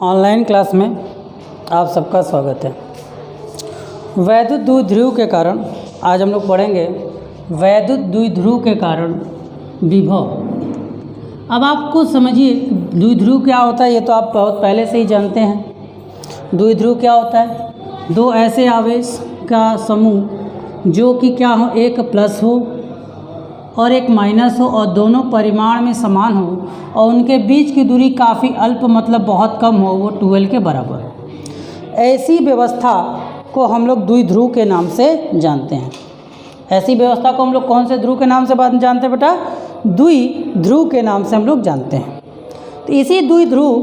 Online class में आप सबका स्वागत है। वैद्युत द्विध्रुव के कारण आज हम लोग पढ़ेंगे वैद्युत द्विध्रुव के कारण विभव। अब आपको समझिए द्विध्रुव क्या होता है, ये तो आप बहुत पहले से ही जानते हैं। द्विध्रुव क्या होता है? दो ऐसे आवेश का समूह जो कि क्या हो, एक प्लस हो और एक माइनस हो और दोनों परिमाण में समान हो और उनके बीच की दूरी काफ़ी अल्प मतलब बहुत कम हो, वो 12 के बराबर हो। ऐसी व्यवस्था को हम लोग द्विध्रुव के नाम से जानते हैं। ऐसी व्यवस्था को हम लोग कौन से ध्रुव के नाम से जानते हैं बेटा? द्विध्रुव के नाम से हम लोग जानते हैं। तो इसी द्विध्रुव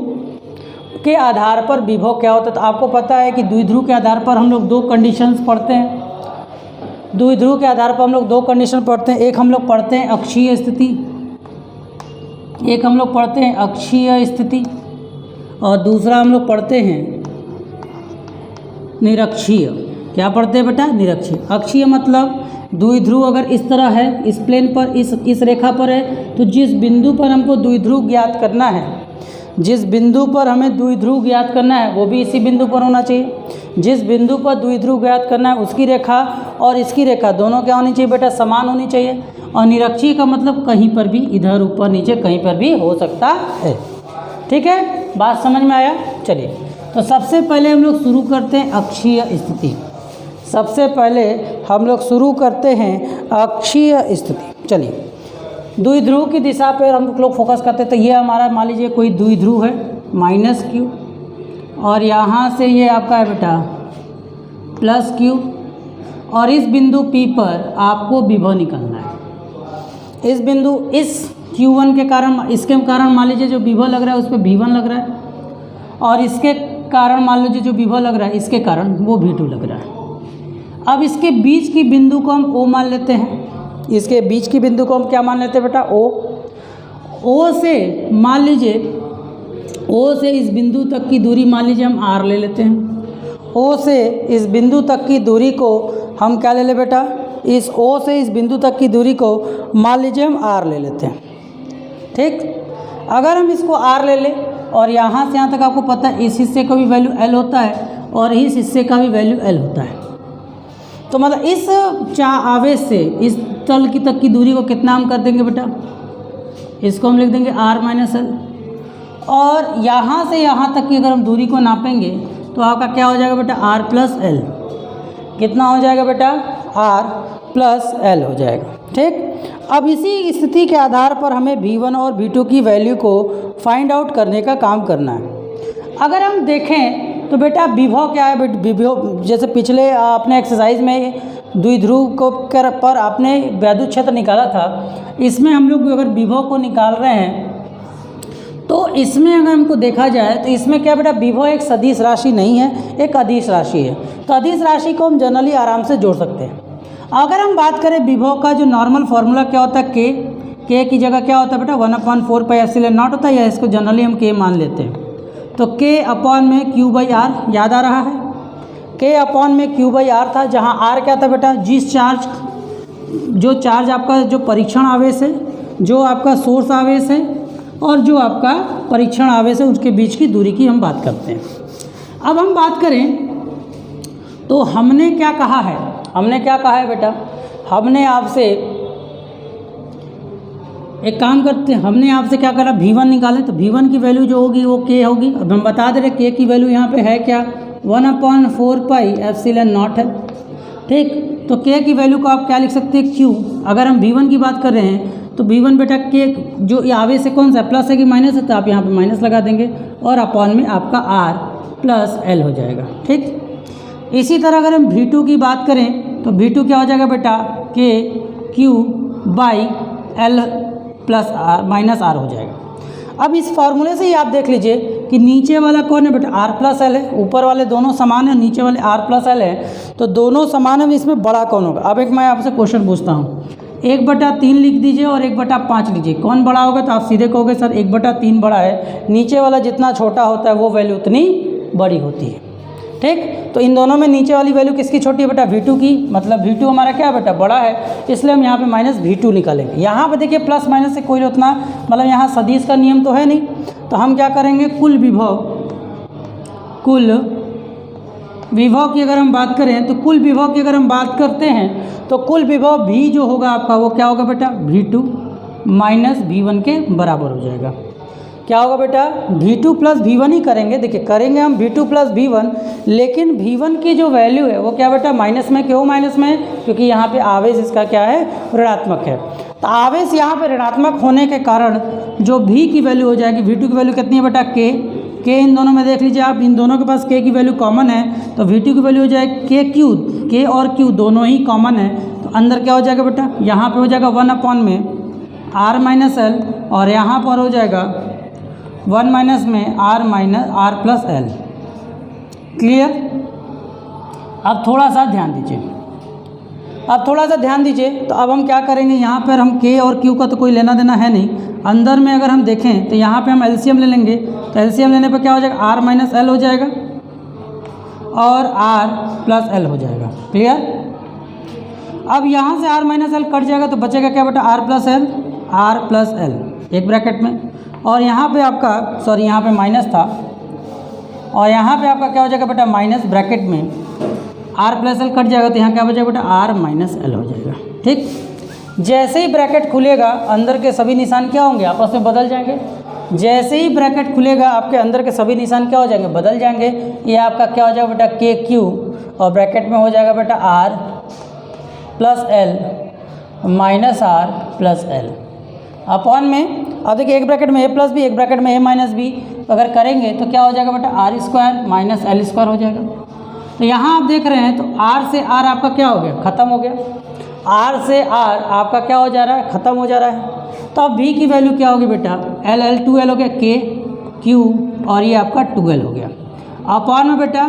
के आधार पर विभव क्या होता है, तो आपको पता है कि द्विध्रुव के आधार पर हम लोग दो कंडीशंस पढ़ते हैं। द्विध्रुव के आधार पर हम लोग दो कंडीशन पढ़ते हैं। एक हम लोग पढ़ते हैं अक्षीय स्थिति, एक हम लोग पढ़ते हैं अक्षीय स्थिति और दूसरा हम लोग पढ़ते हैं निरक्षीय। क्या पढ़ते हैं बेटा? निरक्षीय। अक्षीय मतलब द्विध्रुव अगर इस तरह है, इस प्लेन पर, इस रेखा पर है, तो जिस बिंदु पर हमको द्विध्रुव ज्ञात करना है, जिस बिंदु पर हमें द्विध्रुव ज्ञात करना है वो भी इसी बिंदु पर होना चाहिए। जिस बिंदु पर द्विध्रुव ज्ञात करना है उसकी रेखा और इसकी रेखा दोनों क्या होनी चाहिए बेटा? समान होनी चाहिए। और निरक्षीय का मतलब कहीं पर भी, इधर ऊपर नीचे कहीं पर भी हो सकता है। ठीक है, बात समझ में आया? चलिए, तो सबसे पहले हम लोग शुरू करते हैं अक्षीय स्थिति। सबसे पहले हम लोग शुरू करते हैं अक्षीय स्थिति। चलिए, द्विध्रुव की दिशा पर हम लोग फोकस करते हैं। तो ये हमारा मान लीजिए कोई द्विध्रुव है -q और यहाँ से ये आपका है बेटा +q और इस बिंदु P पर आपको विभव निकालना है। इस बिंदु, इस Q1 के कारण, इसके कारण मान लीजिए जो विभव लग रहा है उस पर V1 लग रहा है और इसके कारण मान लीजिए जो विभव लग रहा है इसके कारण वो V2 लग रहा है। अब इसके बीच की बिंदु को हम O मान लेते हैं। इसके बीच की बिंदु को हम क्या मान लेते हैं बेटा? O से मान लीजिए, O से इस बिंदु तक की दूरी मान लीजिए हम R ले लेते हैं। O से इस बिंदु तक की दूरी को हम क्या ले लें बेटा? इस O से इस बिंदु तक की दूरी को मान लीजिए हम R ले लेते हैं। ठीक, अगर हम इसको R ले लें और यहाँ से यहाँ तक आपको पता है इस हिस्से का भी वैल्यू L होता है और इस हिस्से का भी वैल्यू L होता है। तो मतलब इस आवेश से इस तल की तक की दूरी को कितना हम कर देंगे बेटा? इसको हम लिख देंगे R - L। और यहाँ से यहाँ तक की अगर हम दूरी को नापेंगे तो आपका क्या हो जाएगा बेटा? R + L। कितना हो जाएगा बेटा? R + L हो जाएगा। ठीक, अब इसी स्थिति के आधार पर हमें V1 और V2 की वैल्यू को फाइंड आउट करने का काम करना है। अगर हम देखें तो बेटा विभव क्या है? विभव जैसे पिछले आपने एक्सरसाइज में द्विध्रुव को पर आपने वैद्युत क्षेत्र निकाला था, इसमें हम लोग अगर विभव को निकाल रहे हैं तो इसमें अगर हमको देखा जाए तो इसमें क्या बेटा? विभव एक सदिश राशि नहीं है, एक अदिश राशि है। तो अदिश राशि को हम जनरली आराम से जोड़ सकते हैं। अगर हम बात करें विभव का जो नॉर्मल फार्मूला क्या होता है? k की जगह क्या होता है बेटा? 1/4πε0 होता है, या इसको जनरली हम k मान लेते हैं। तो k अपॉन में q/r याद आ रहा है? k अपॉन में q/r था, जहाँ r क्या था बेटा? जिस चार्ज, जो चार्ज आपका जो परीक्षण आवेश है, जो आपका सोर्स आवेश है और जो आपका परीक्षण आवेश है, उसके बीच की दूरी की हम बात करते हैं। अब हम बात करें तो हमने क्या कहा है? हमने क्या कहा है बेटा? हमने आपसे एक काम करते हैं, हमने आपसे क्या करा? V1 निकाले। तो V1 की वैल्यू जो होगी वो k होगी। अब हम बता दे रहे k की वैल्यू यहाँ पे है क्या? 1/4πε0 है। ठीक, तो k की वैल्यू को आप क्या लिख सकते हैं? q। अगर हम V1 की बात कर रहे हैं तो V1 बेटा k जो आवेश है कौन सा? प्लस है कि माइनस है? तो आप यहाँ पे माइनस लगा देंगे और अपॉन में आपका R + L हो जाएगा। ठीक, इसी तरह अगर हम V2 की बात करें तो V2 क्या हो जाएगा बेटा? k q/L + R हो जाएगा। अब इस फॉर्मूले से ही आप देख लीजिए कि नीचे वाला कौन है बेटा? R + L है। ऊपर वाले दोनों समान है, नीचे वाले R + L है, तो दोनों समान है, इसमें बड़ा कौन होगा? अब एक मैं आपसे क्वेश्चन पूछता हूँ, 1/3 लिख दीजिए और 1/5 लीजिए, कौन बड़ा होगा? तो आप सीधे कहोगे सर 1/3 बड़ा है, नीचे वाला जितना छोटा होता है वो वैल्यू उतनी बड़ी होती है। ठीक, तो इन दोनों में नीचे वाली वैल्यू किसकी छोटी है बेटा? V2 की। मतलब V2 हमारा क्या है बेटा? बड़ा है, इसलिए हम यहाँ पे -V2 निकालेंगे। यहाँ पे देखिए प्लस माइनस से कोई उतना मतलब यहाँ सदिश का नियम तो है नहीं, तो हम क्या करेंगे? कुल विभव कुल विभव की अगर हम बात करें तो कुल विभव की अगर हम बात करते हैं तो कुल विभव V जो होगा आपका वो क्या होगा बेटा, V2 माइनस V1 के बराबर हो जाएगा। क्या होगा बेटा, V2 प्लस V1 ही करेंगे। देखिए करेंगे हम V2 प्लस V1, लेकिन V1 की जो वैल्यू है वो क्या बेटा माइनस में, क्यों माइनस में, क्योंकि यहाँ पे आवेश इसका क्या है, ऋणात्मक है। तो आवेश यहाँ पे ऋणात्मक होने के कारण जो V की वैल्यू हो जाएगी, V2 की वैल्यू कितनी है बेटा, K इन दोनों में देख लीजिए आप, इन दोनों के पास K की वैल्यू कॉमन है, तो V2 की वैल्यू हो जाएगी K और Q दोनों ही कॉमन है, तो अंदर क्या हो जाएगा बेटा, यहाँ पे हो जाएगा 1 में R माइनस एल, और यहाँ पर हो जाएगा 1 माइनस में R प्लस एल। क्लियर। अब थोड़ा सा ध्यान दीजिए, तो अब हम क्या करेंगे, यहाँ पर हम K और Q का तो कोई लेना देना है नहीं, अंदर में अगर हम देखें तो यहाँ पे हम एलसीएम ले लेंगे, तो एलसीएम लेने पर क्या हो जाएगा, R माइनस एल हो जाएगा और R प्लस एल हो जाएगा। क्लियर। अब यहाँ से R माइनस एल कट जाएगा तो बचेगा क्या बेटा, R प्लस एल एक ब्रैकेट में, और यहाँ पे आपका सॉरी यहाँ पे माइनस था, और यहाँ पे आपका क्या हो जाएगा बेटा, माइनस ब्रैकेट में R प्लस एल कट जाएगा तो यहाँ क्या हो जाएगा बेटा, R माइनस एल हो जाएगा। ठीक। जैसे ही ब्रैकेट खुलेगा अंदर के सभी निशान क्या होंगे, आपस में बदल जाएंगे। जैसे ही ब्रैकेट खुलेगा आपके अंदर के सभी निशान क्या हो जाएंगे, बदल जाएंगे। ये आपका क्या हो जाएगा बेटा, KQ, और ब्रैकेट में हो जाएगा बेटा R plus L minus R plus L upon में। अब देखिए एक ब्रैकेट में A प्लस बी, एक ब्रैकेट में A माइनस बी, अगर करेंगे तो क्या हो जाएगा बेटा, R square minus L square हो जाएगा। तो यहाँ आप देख रहे हैं तो R से R आपका क्या हो गया, ख़त्म हो गया। R से R आपका क्या हो जा रहा है, ख़त्म हो जा रहा है। तो अब V की वैल्यू क्या होगी बेटा, L 2L हो गया, K Q और ये आपका 2L हो गया। अपॉन में बेटा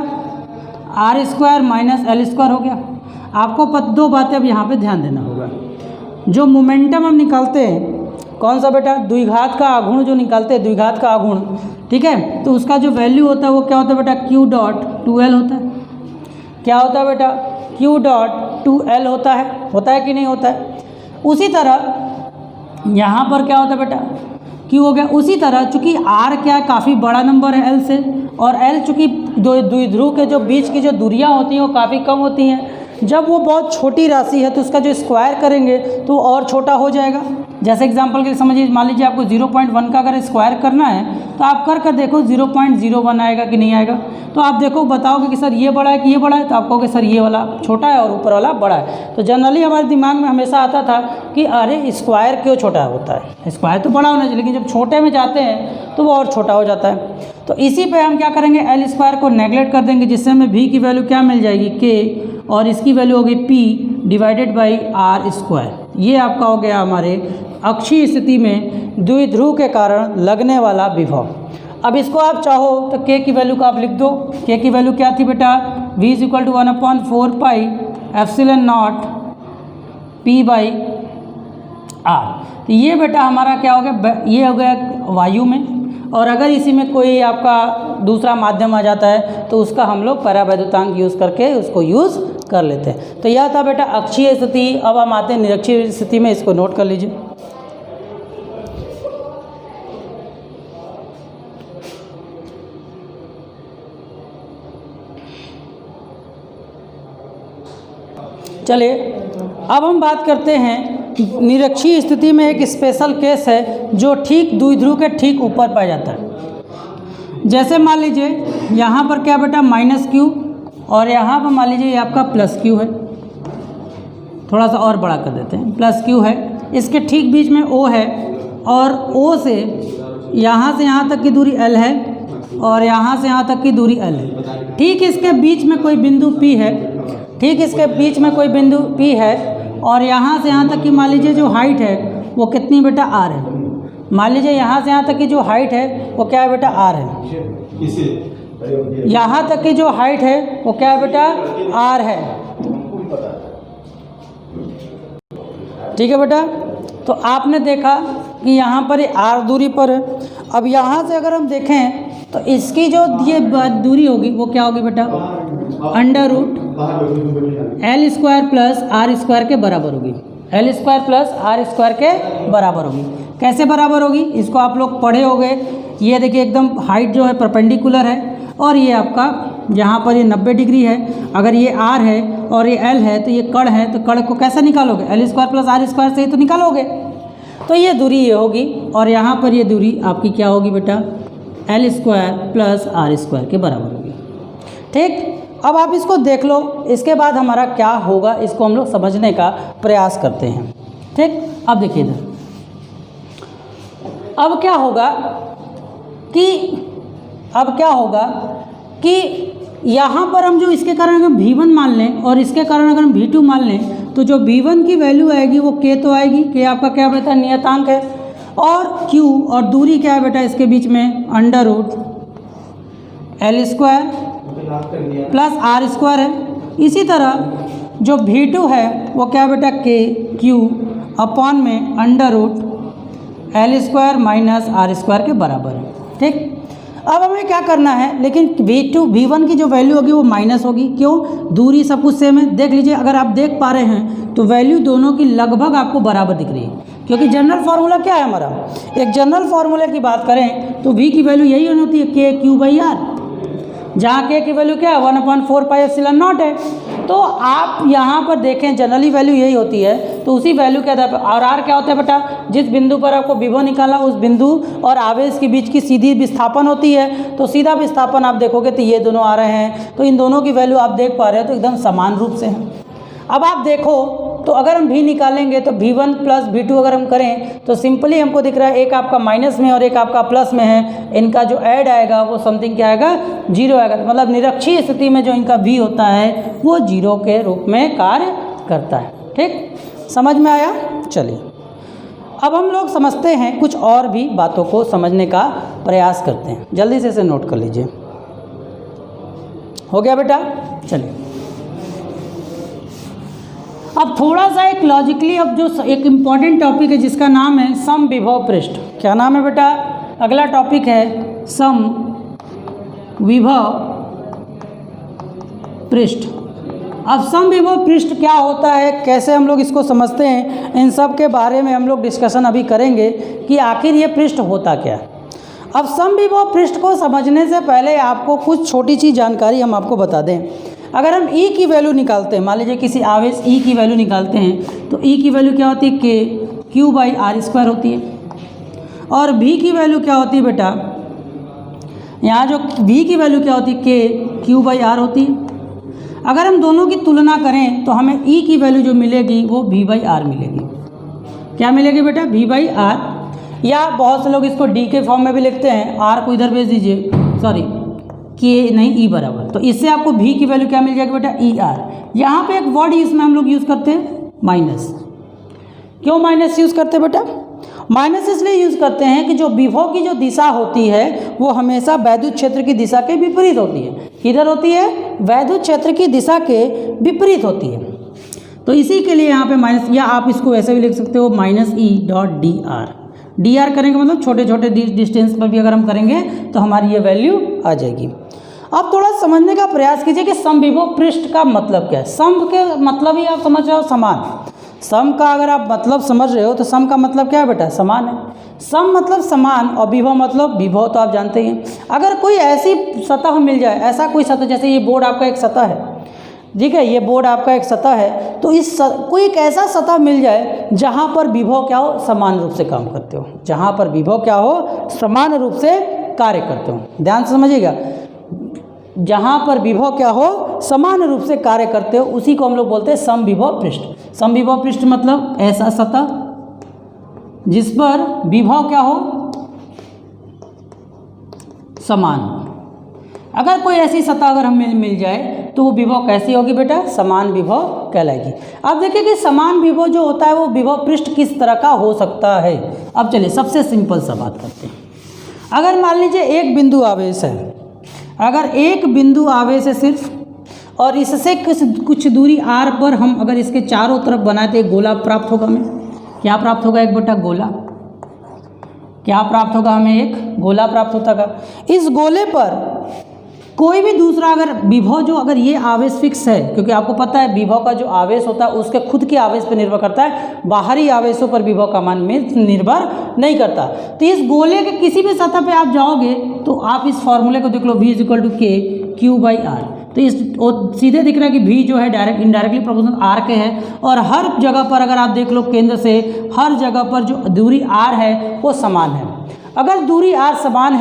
R square minus L square हो गया। आपको दो बातें अब यहाँ पे ध्यान देना होगा। जो मोमेंटम हम निकालते हैं कौन सा बेटा, द्विघात का आघूर्ण जो निकालते हैं, द्विघात का आघूर्ण, ठीक है, तो उसका जो वैल्यू होता है वो क्या होता है बेटा, Q डॉट 2L होता है। क्या होता है बेटा, Q डॉट 2L होता है कि नहीं होता है। उसी तरह यहाँ पर क्या होता है बेटा, Q हो गया। उसी तरह चूँकि R क्या है, काफ़ी बड़ा नंबर है L से, और L चूँकि द्विध्रुव के जो बीच की जो दूरियाँ होती हैं वो काफ़ी कम होती हैं। जब वो बहुत छोटी राशि है तो उसका जो स्क्वायर करेंगे तो और छोटा हो जाएगा। जैसे एग्जांपल के लिए समझिए, मान लीजिए आपको 0.1 का अगर स्क्वायर करना है तो आप कर देखो 0.01 आएगा कि नहीं आएगा। तो आप देखो बताओगे कि सर ये बड़ा है कि ये बड़ा है, तो आप कहोगे सर ये वाला छोटा है और ऊपर वाला बड़ा है। तो जनरली हमारे दिमाग में हमेशा आता था कि अरे स्क्वायर क्यों छोटा होता है, स्क्वायर तो बड़ा होना चाहिए, लेकिन जब छोटे में जाते हैं तो वो और छोटा हो जाता है। तो इसी पे हम क्या करेंगे, एल स्क्वायर को नेगलेक्ट कर देंगे, जिससे हमें V की वैल्यू क्या मिल जाएगी, K, और इसकी वैल्यू होगी P divided by R square. ये आपका हो गया हमारे अक्षीय स्थिति में द्विध्रुव के कारण लगने वाला विभव। अब इसको आप चाहो तो K की वैल्यू को आप लिख दो। K की वैल्यू क्या थी बेटा, V is equal to 1/4 pi epsilon nought P by R। तो ये बेटा हमारा क्या हो गया, ये हो गया वायु में, और अगर इसी में कोई आपका दूसरा माध्यम आ जाता है तो उसका हम लोग परावैद्युतांक यूज़ करके उसको यूज़ कर लेते हैं। तो यह था बेटा अक्षीय स्थिति। अब हम आते हैं निरक्षीय स्थिति में, इसको नोट कर लीजिए। चलिए अब हम बात करते हैं निरक्षीय स्थिति में। एक स्पेशल केस है जो ठीक द्विध्रुव के ठीक ऊपर पाया जाता है। जैसे मान लीजिए यहाँ पर क्या बेटा -Q, और यहाँ पर मान लीजिए ये आपका +Q है। थोड़ा सा और बड़ा कर देते हैं, +Q है, इसके ठीक बीच में O है, और O से यहाँ तक की दूरी L है, और यहाँ से यहाँ तक की दूरी L है। ठीक इसके बीच में कोई बिंदु P है, और यहाँ से यहाँ तक की मान लीजिए जो हाइट है वो कितनी बेटा, R है। मान लीजिए यहाँ से यहाँ तक की जो हाइट है वो क्या है बेटा, R है। यहाँ तक की जो हाइट है वो क्या है बेटा, R है। ठीक है बेटा। तो आपने देखा कि यहाँ पर R दूरी पर है। अब यहाँ से अगर हम देखें तो इसकी जो ये दूरी होगी वो क्या होगी बेटा, √L square plus R square के बराबर होगी। L square plus R square के बराबर होगी। कैसे बराबर होगी, इसको आप लोग पढ़े होंगे। ये देखिए एकदम हाइट जो है परपेंडिकुलर है। और ये आपका यहाँ पर ये 90 डिग्री है। अगर ये r है और ये l है तो ये कर्ण है, तो कर्ण को कैसे निकालोगे, l² प्लस r² से ही तो निकालोगे। तो ये दूरी ये होगी और यहाँ पर ये दूरी आपकी क्या होगी बेटा, l² प्लस r² के बराबर होगी। ठीक, अब आप इसको देख लो, इसके बाद हमारा क्या होगा इसको हम लोग समझने का प्रयास करते हैं। ठीक, अब देखिए इधर, अब क्या होगा कि यहाँ पर हम जो इसके कारण अगर V1 मान लें और इसके कारण अगर हम V2 मान लें तो जो V1 की वैल्यू आएगी वो K तो आएगी, K आपका क्या बेटा नियतांक है, और Q और दूरी क्या है बेटा इसके बीच में √ l² प्लस r² है। इसी तरह जो V2 है वो क्या बेटा Q अपॉन में √ l² माइनस r² के बराबर है। ठीक, अब हमें क्या करना है, लेकिन V1 की जो वैल्यू होगी वो माइनस होगी, क्यों, दूरी सब कुछ सेम है। देख लीजिए, अगर आप देख पा रहे हैं तो वैल्यू दोनों की लगभग आपको बराबर दिख रही है, क्योंकि जनरल फार्मूला क्या है हमारा, एक जनरल फार्मूले की बात करें तो V की वैल्यू यही होती है KQ/R, जहाँ K की वैल्यू क्या है 1/4πε0 है। तो आप यहाँ पर देखें जनरली वैल्यू यही होती है, तो उसी वैल्यू के आधार पर, और R क्या होता है बेटा, जिस बिंदु पर आपको विभव निकाला उस बिंदु और आवेश के बीच की सीधी विस्थापन होती है। तो सीधा विस्थापन आप देखोगे तो ये दोनों आ रहे हैं, तो इन दोनों की वैल्यू आप देख पा रहे हो तो एकदम समान रूप से हैं। अब आप देखो तो अगर हम V निकालेंगे तो V1 प्लस V2 अगर हम करें तो सिंपली हमको दिख रहा है एक आपका माइनस में और एक आपका प्लस में है, इनका जो ऐड आएगा वो समथिंग क्या आएगा 0 आएगा। तो मतलब निरक्षीय स्थिति में जो इनका V होता है वो 0 के रूप में कार्य करता है। ठीक, समझ में आया। चलिए अब हम लोग समझते हैं, कुछ और भी बातों को समझने का प्रयास करते हैं। जल्दी से इसे नोट कर लीजिए। हो गया बेटा, चलिए अब थोड़ा सा एक लॉजिकली, अब जो एक इम्पॉर्टेंट टॉपिक है जिसका नाम है समविभव पृष्ठ। क्या नाम है बेटा, अगला टॉपिक है समविभव पृष्ठ। अब समविभव पृष्ठ क्या होता है, कैसे हम लोग इसको समझते हैं, इन सब के बारे में हम लोग डिस्कशन अभी करेंगे कि आखिर ये पृष्ठ होता क्या है। अब समविभव पृष्ठ को समझने से पहले आपको कुछ छोटी सी जानकारी हम आपको बता दें। अगर हम E की वैल्यू निकालते हैं, मान लीजिए किसी आवेश E की वैल्यू निकालते हैं, तो E की वैल्यू क्या होती है KQ/R² होती है, और V की वैल्यू क्या होती है बेटा, यहाँ जो V की वैल्यू क्या होती है KQ/R होती है। अगर हम दोनों की तुलना करें तो हमें E की वैल्यू जो मिलेगी वो V/R मिलेगी। क्या मिलेगी बेटा, V/R, या बहुत से लोग इसको D के फॉर्म में भी लिखते हैं, R को इधर भेज दीजिए, सॉरी K नहीं E बराबर, तो इससे आपको V की वैल्यू क्या मिल जाएगी बेटा ER। यहाँ पे एक वर्ड इसमें हम लोग यूज़ करते हैं माइनस। क्यों माइनस यूज़ करते हैं बेटा, माइनस इसलिए यूज़ करते हैं कि जो विभव की जो दिशा होती है वो हमेशा वैद्युत क्षेत्र की दिशा के विपरीत होती है। किधर होती है, वैद्युत क्षेत्र की दिशा के विपरीत होती है। तो इसी के लिए यहाँ पे माइनस, या आप इसको ऐसे भी लिख सकते हो -E.dr। dr करेंगे मतलब छोटे छोटे डिस्टेंस पर भी अगर हम करेंगे तो हमारी ये वैल्यू आ जाएगी। अब थोड़ा समझने का प्रयास कीजिए कि समविभव पृष्ठ का मतलब क्या है। सम के मतलब ही आप समझ रहे हो समान। सम का अगर आप मतलब समझ रहे हो तो सम का मतलब क्या है बेटा, समान है। सम मतलब समान और विभव मतलब विभव तो आप जानते ही हैं। अगर कोई ऐसी सतह मिल जाए, ऐसा कोई सतह, जैसे ये बोर्ड आपका एक सतह है, ठीक है, ये बोर्ड आपका एक सतह है, तो इस कोई एक ऐसा सतह मिल जाए जहाँ पर विभव क्या हो, समान रूप से काम करते हो, जहाँ पर विभव क्या हो, समान रूप से कार्य करते हो। ध्यान से समझिएगा, जहाँ पर विभव क्या हो, समान रूप से कार्य करते हो, उसी को हम लोग बोलते हैं समविभव पृष्ठ। समविभव पृष्ठ मतलब ऐसा सतह जिस पर विभव क्या हो, समान हो। अगर कोई ऐसी सतह अगर हमें मिल जाए तो वो विभव कैसी होगी बेटा, समान विभव कहलाएगी। अब देखिए कि समान विभव जो होता है वो विभव पृष्ठ किस तरह का हो सकता है। अब चलिए सबसे सिंपल सा बात करते हैं। अगर मान लीजिए एक बिंदु आवेश है, अगर एक बिंदु आवेश है सिर्फ, और इससे कुछ दूरी r पर हम अगर इसके चारों तरफ बनाए तो एक गोला प्राप्त होगा। हमें क्या प्राप्त होगा, एक बेटा गोला। क्या प्राप्त होगा, हमें एक गोला प्राप्त होता है। इस गोले पर कोई भी दूसरा अगर विभव जो अगर ये आवेश फिक्स है, क्योंकि आपको पता है विभव का जो आवेश होता है उसके खुद के आवेश पर निर्भर करता है, बाहरी आवेशों पर विभव का मान में निर्भर नहीं करता। तो इस गोले के किसी भी सतह पे आप जाओगे तो आप इस फॉर्मूले को देख लो, V = K Q/R। तो इस सीधे दिख रहा है कि V जो है डायरेक्ट इनडायरेक्टली प्रोपोर्शनल R के है, और हर जगह पर अगर आप देख लो केंद्र से हर जगह पर जो दूरी R है वो समान है। अगर दूरी R समान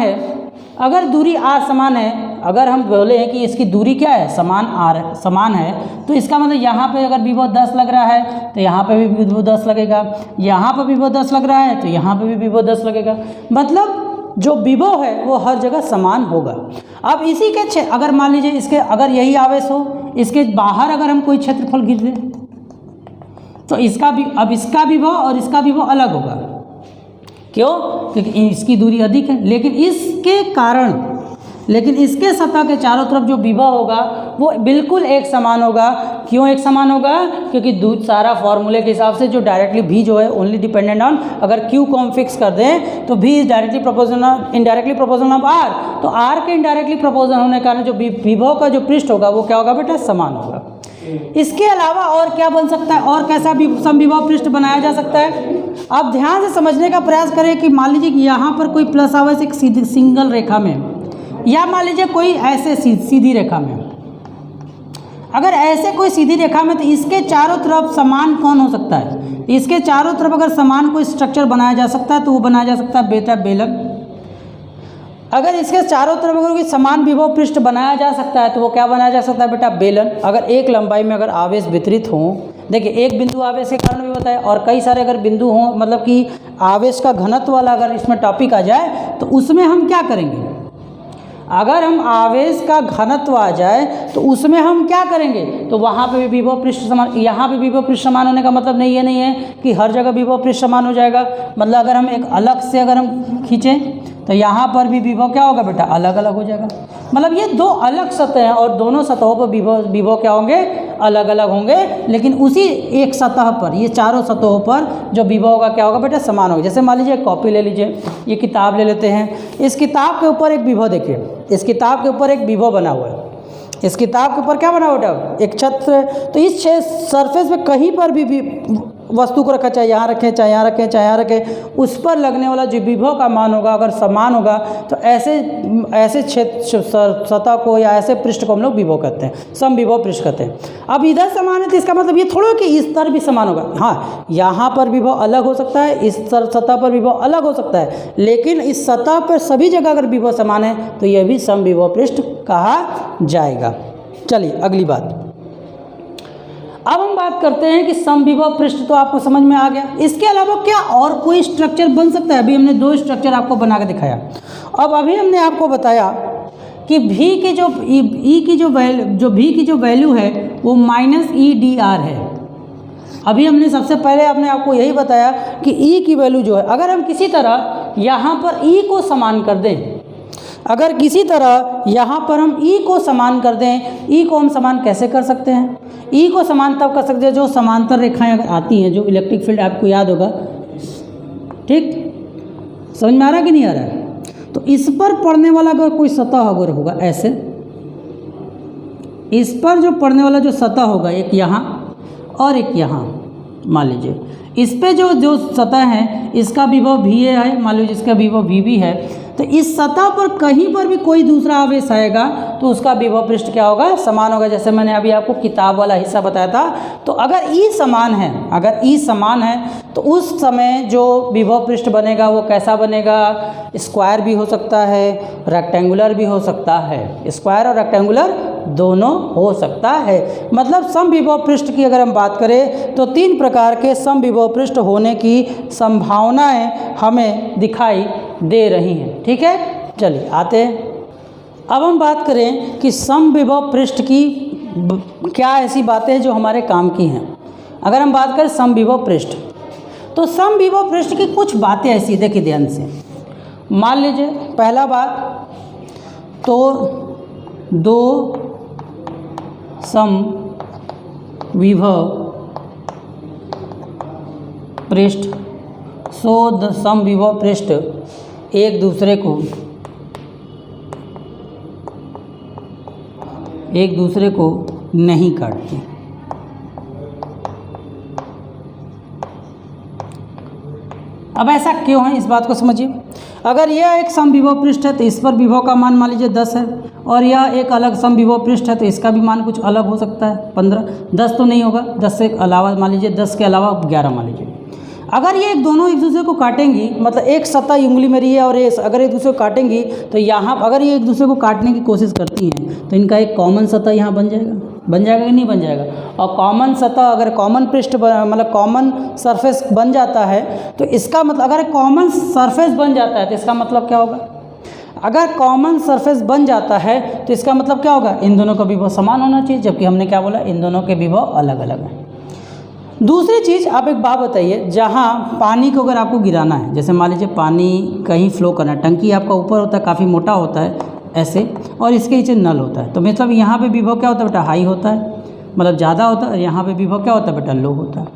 है, अगर हम बोले हैं कि इसकी दूरी क्या है, समान है, तो इसका मतलब यहाँ पे अगर विभव 10 लग रहा है तो यहाँ पे भी विभव 10 लगेगा, यहाँ पर विभव 10 लग रहा है तो यहाँ पे भी विभव 10 लगेगा। मतलब जो विभव है वो हर जगह समान होगा। अब इसी के अगर मान लीजिए इसके अगर यही आवेश हो, इसके बाहर अगर हम कोई क्षेत्रफल खींच दें तो इसका विभव और इसका विभव अलग होगा। क्यों? क्योंकि इसकी दूरी अधिक है, लेकिन इसके सतह के चारों तरफ जो विभव होगा वो बिल्कुल एक समान होगा। क्यों एक समान होगा? क्योंकि सारा फॉर्मूले के हिसाब से जो डायरेक्टली V जो है ओनली डिपेंडेंट ऑन, अगर Q को हम फिक्स कर दें तो V is directly proportional indirectly proportional of R, तो R के इनडायरेक्टली प्रोपोर्शनल होने के कारण जो विभव का जो पृष्ठ होगा वो क्या होगा बेटा, समान होगा। इसके अलावा और क्या बन सकता है, और कैसा भी समविभव पृष्ठ बनाया जा सकता है? आप ध्यान से समझने का प्रयास करें कि मान लीजिए कि यहाँ पर कोई प्लस आवेश एक सीधी सिंगल रेखा में, या मान लीजिए कोई ऐसे सीधी रेखा में, अगर ऐसे कोई सीधी रेखा में तो इसके चारों तरफ समान कौन हो सकता है? इसके चारों तरफ अगर समान कोई स्ट्रक्चर बनाया जा सकता है तो वो बनाया जा सकता है बेटा बेलन। अगर इसके चारों तरफ अगर कोई समान विभव पृष्ठ बनाया जा सकता है तो वो क्या बनाया जा सकता है बेटा, बेलन। अगर एक लंबाई में अगर आवेश वितरित हों, देखिए एक बिंदु आवेश के कारण भी होता है, और कई सारे अगर बिंदु हों, मतलब कि आवेश का घनत्व वाला अगर इसमें टॉपिक आ जाए तो उसमें हम क्या करेंगे? अगर हम आवेश का घनत्व आ जाए तो उसमें हम क्या करेंगे? तो वहाँ पे भी विभव पृष्ठ समान, यहाँ पे विभव पृष्ठ समान होने का मतलब नहीं है कि हर जगह विभव पृष्ठ समान हो जाएगा। मतलब अगर हम एक अलग से अगर हम खींचें तो यहाँ पर भी विभव क्या होगा बेटा, अलग अलग हो जाएगा। मतलब ये दो अलग सतह हैं और दोनों सतहों पर विभव क्या होंगे, अलग अलग होंगे, लेकिन उसी एक सतह पर, ये चारों सतहों पर जो विभव होगा क्या होगा बेटा, समान होगा। जैसे मान लीजिए कॉपी ले लीजिए, ये किताब ले लेते हैं, इस किताब के ऊपर एक विभव देखिए, इस किताब के ऊपर एक विभव बना हुआ है, इस किताब के ऊपर क्या बना हुआ बेटा, एक छत्र। तो इस सरफेस पे कहीं पर भी वस्तु को रखा, चाहे यहाँ रखें चाहे यहाँ रखें चाहे यहाँ रखें, उस पर लगने वाला जो विभव का मान होगा अगर समान होगा तो ऐसे क्षेत्र सतह को या ऐसे पृष्ठ को हम लोग विभव कहते हैं, समविभव पृष्ठ कहते हैं। अब इधर समान है तो इसका मतलब ये थोड़ा कि इस तरह भी समान होगा। हाँ, यहाँ पर विभव अलग हो सकता है, इस सतह पर विभव अलग हो सकता है, लेकिन इस सतह पर सभी जगह अगर विभव समान है तो यह भी समविभव पृष्ठ कहा जाएगा। चलिए अगली बात, अब हम बात करते हैं कि समविभव पृष्ठ तो आपको समझ में आ गया। इसके अलावा क्या और कोई स्ट्रक्चर बन सकता है? अभी हमने दो स्ट्रक्चर आपको बना के दिखाया। अब अभी हमने आपको बताया कि V की जो वैल्यू है वो -EdR है। अभी हमने सबसे पहले आपको यही बताया कि E की वैल्यू जो है, अगर हम किसी तरह यहाँ पर E को समान कर दें, अगर किसी तरह यहाँ पर हम E को समान कर दें, E को हम समान कैसे कर सकते हैं? E को समान तब कर सकते हैं जो समांतर रेखाएं अगर आती हैं, जो इलेक्ट्रिक फील्ड आपको याद होगा, ठीक, समझ में आ रहा है कि नहीं आ रहा है? तो इस पर पड़ने वाला अगर कोई सतह अगर होगा ऐसे, इस पर जो पड़ने वाला जो सतह होगा, एक यहाँ और एक यहाँ, मान लीजिए इस पे जो सतह है इसका विभव VA है, मान लीजिए इसका विभव VB है, तो इस सतह पर कहीं पर भी कोई दूसरा आवेश आएगा तो उसका विभव पृष्ठ क्या होगा, समान होगा। जैसे मैंने अभी आपको किताब वाला हिस्सा बताया था, तो अगर E समान है तो उस समय जो विभव पृष्ठ बनेगा वो कैसा बनेगा, स्क्वायर भी हो सकता है, रेक्टेंगुलर भी हो सकता है, स्क्वायर और रेक्टेंगुलर दोनों हो सकता है। मतलब समविभव पृष्ठ की अगर हम बात करें तो 3 प्रकार के समविभव पृष्ठ होने की संभावनाएं हमें दिखाई दे रही हैं। ठीक है, चलिए आते हैं। अब हम बात करें कि समविभव पृष्ठ की क्या ऐसी बातें जो हमारे काम की हैं। अगर हम बात करें समविभव पृष्ठ, तो समविभव पृष्ठ की कुछ बातें ऐसी, देखिए ध्यान से। मान लीजिए पहला बात, तो 2 समविभव पृष्ठ, समविभव पृष्ठ एक दूसरे को एक दूसरे को नहीं काटती। अब ऐसा क्यों है, इस बात को समझिए। अगर यह एक समविभव पृष्ठ है तो इस पर विभव का मान लीजिए 10 है, और यह एक अलग समविभव पृष्ठ है तो इसका भी मान कुछ अलग हो सकता है, 15। 10 तो नहीं होगा, 10 से अलावा मान लीजिए, 10 के अलावा 11 मान लीजिए। अगर ये दोनों एक दूसरे को काटेंगी, मतलब एक सतह उंगली मेरी है और ये अगर एक दूसरे को काटेंगी तो यहाँ अगर ये एक दूसरे को काटने की कोशिश करती हैं तो इनका एक कॉमन सतह यहाँ बन जाएगा कि नहीं बन जाएगा। और कॉमन सतह अगर कॉमन पृष्ठ मतलब कॉमन सरफेस बन जाता है तो इसका मतलब, अगर कॉमन सरफेस बन जाता है तो इसका मतलब क्या होगा, अगर कॉमन सरफेस बन जाता है तो इसका मतलब क्या होगा, इन दोनों का विभव समान होना चाहिए, जबकि हमने क्या बोला, इन दोनों के विभव अलग अलग हैं। दूसरी चीज़, आप एक बात बताइए, जहाँ पानी को अगर आपको गिराना है, जैसे मान लीजिए पानी कहीं फ्लो करना है, टंकी आपका ऊपर होता है, काफ़ी मोटा होता है ऐसे, और इसके नीचे नल होता है, तो मतलब यहाँ पे विभव क्या होता है बेटा, हाई होता है, मतलब ज़्यादा होता है, और यहाँ पे विभव क्या होता है बेटा, लो होता है।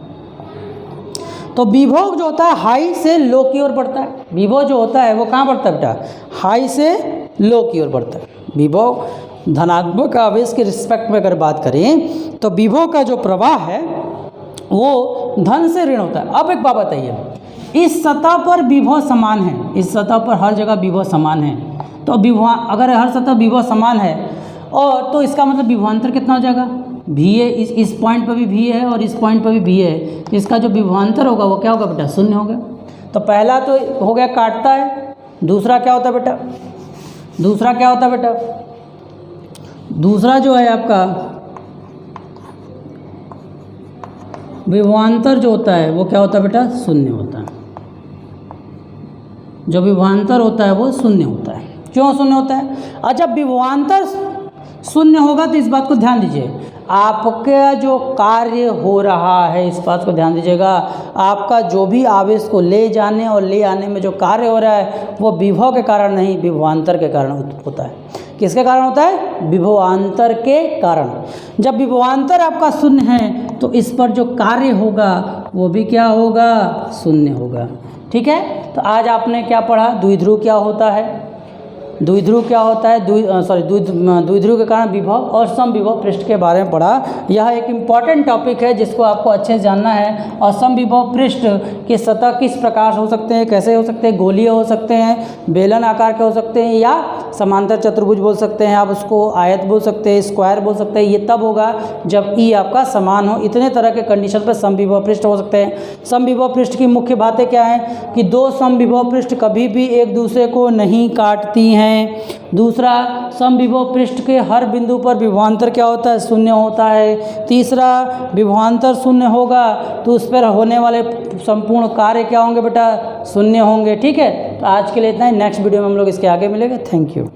तो विभव जो होता है हाई से लो की ओर बढ़ता है, विभव जो होता है वो कहाँ बढ़ता है बेटा, हाई से लो की ओर बढ़ता है। विभव धनात्मक आवेश के रिस्पेक्ट में अगर बात करें तो विभव का जो प्रवाह है वो धन से ऋण होता है। अब एक बात बताइए, इस सतह पर विभव समान है, इस सतह पर हर जगह विभव समान है, तो विभव अगर हर सतह विभव समान है और तो इसका मतलब विभवांतर कितना हो जाएगा, भी है, इस पॉइंट पर भी भी है और इस पॉइंट पर भी भी है, तो इसका जो विभवांतर होगा वो क्या होगा बेटा, शून्य होगा। तो पहला तो हो गया काटता है, दूसरा क्या होता है बेटा, दूसरा क्या होता है बेटा, दूसरा जो है आपका विभवांतर जो होता है वो क्या होता है बेटा, शून्य होता है। जो विभवांतर होता है वो शून्य होता है। क्यों शून्य होता है, और जब विभवांतर शून्य होगा तो इस बात को ध्यान दीजिए, आपका जो कार्य हो रहा है, इस बात को ध्यान दीजिएगा, आपका जो भी आवेश को ले जाने और ले आने में जो कार्य हो रहा है वो विभव के कारण नहीं, विभवांतर के कारण होता है। किसके कारण होता है, विभवांतर के कारण। जब विभवांतर आपका शून्य है तो इस पर जो कार्य होगा वो भी क्या होगा, शून्य होगा। ठीक है, तो आज आपने क्या पढ़ा, द्विध्रुव क्या होता है, द्विध्रुव क्या होता है, द्विध्रुव के कारण विभव और समविभव पृष्ठ के बारे में पढ़ा। यह एक इम्पॉर्टेंट टॉपिक है जिसको आपको अच्छे से जानना है। और समविभव पृष्ठ की सतह किस प्रकार से हो सकते हैं, कैसे हो सकते हैं, गोलीय हो सकते हैं, बेलन आकार के हो सकते हैं, या समांतर चतुर्भुज बोल सकते हैं, आप उसको आयत बोल सकते हैं, स्क्वायर बोल सकते हैं। ये तब होगा जब ई आपका समान हो। इतने तरह के कंडीशन पर समविभव पृष्ठ हो सकते हैं। समविभव पृष्ठ की मुख्य बातें क्या हैं कि दो समविभव पृष्ठ कभी भी एक दूसरे को नहीं काटती हैं। दूसरा, समविभव पृष्ठ के हर बिंदु पर विभवांतर क्या होता है, शून्य होता है। तीसरा, विभवांतर शून्य होगा तो उस पर होने वाले संपूर्ण कार्य क्या होंगे बेटा, शून्य होंगे। ठीक है, तो आज के लिए इतना ही, नेक्स्ट वीडियो में हम लोग इसके आगे मिलेंगे। Thank you.